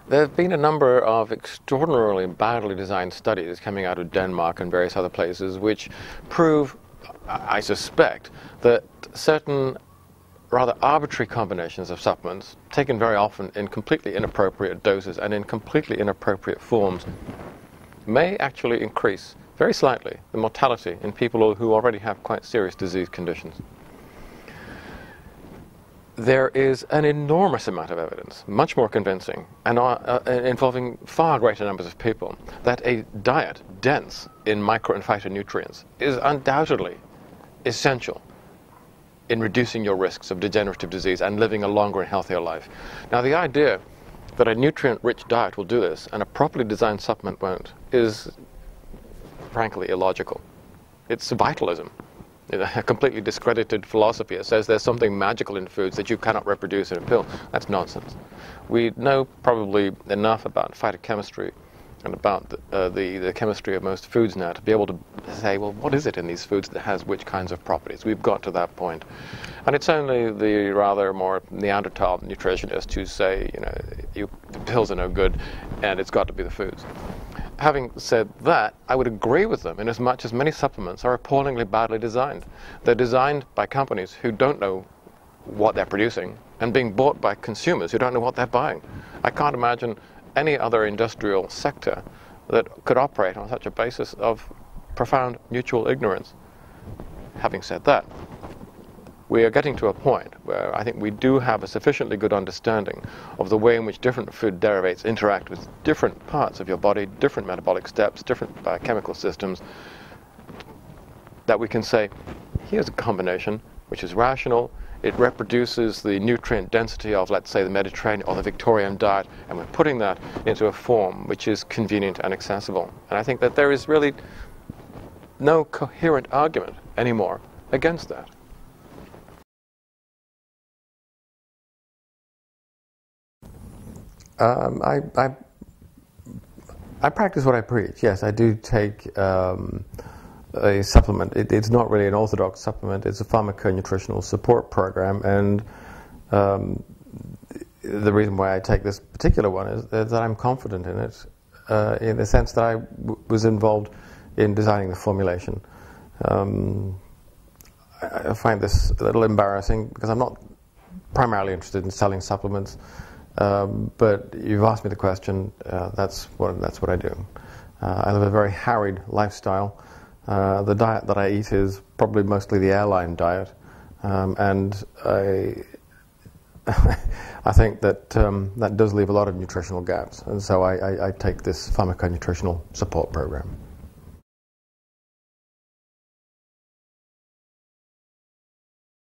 There have been a number of extraordinarily badly designed studies coming out of Denmark and various other places which prove, I suspect, that certain rather arbitrary combinations of supplements, taken very often in completely inappropriate doses and in completely inappropriate forms, may actually increase very slightly the mortality in people who already have quite serious disease conditions. There is an enormous amount of evidence, much more convincing, and involving far greater numbers of people, that a diet dense in micro and phytonutrients is undoubtedly essential in reducing your risks of degenerative disease and living a longer and healthier life. Now, the idea that a nutrient-rich diet will do this and a properly designed supplement won't is, frankly, illogical. It's vitalism. A completely discredited philosophy. It says there's something magical in foods that you cannot reproduce in a pill. That's nonsense. We know probably enough about phytochemistry and about the chemistry of most foods now to be able to say, well, what is it in these foods that has which kinds of properties? We've got to that point. And it's only the rather more Neanderthal nutritionists who say, the pills are no good and it's got to be the foods. Having said that, I would agree with them in as much as many supplements are appallingly badly designed. They're designed by companies who don't know what they're producing and being bought by consumers who don't know what they're buying. I can't imagine any other industrial sector that could operate on such a basis of profound mutual ignorance. Having said that, we are getting to a point where I think we do have a sufficiently good understanding of the way in which different food derivatives interact with different parts of your body, different metabolic steps, different biochemical systems, that we can say, here's a combination which is rational. It reproduces the nutrient density of, let's say, the Mediterranean or the Victorian diet, and we're putting that into a form which is convenient and accessible. And I think that there is really no coherent argument anymore against that. I practice what I preach. Yes, I do take a supplement. It's not really an orthodox supplement. It's a pharmaconutritional support program, and the reason why I take this particular one is that I'm confident in it, in the sense that I was involved in designing the formulation. I find this a little embarrassing because I'm not primarily interested in selling supplements. But you've asked me the question. That's what I do. I live a very harried lifestyle. The diet that I eat is probably mostly the airline diet, and I think that that does leave a lot of nutritional gaps. And so I take this pharmaconutritional support program.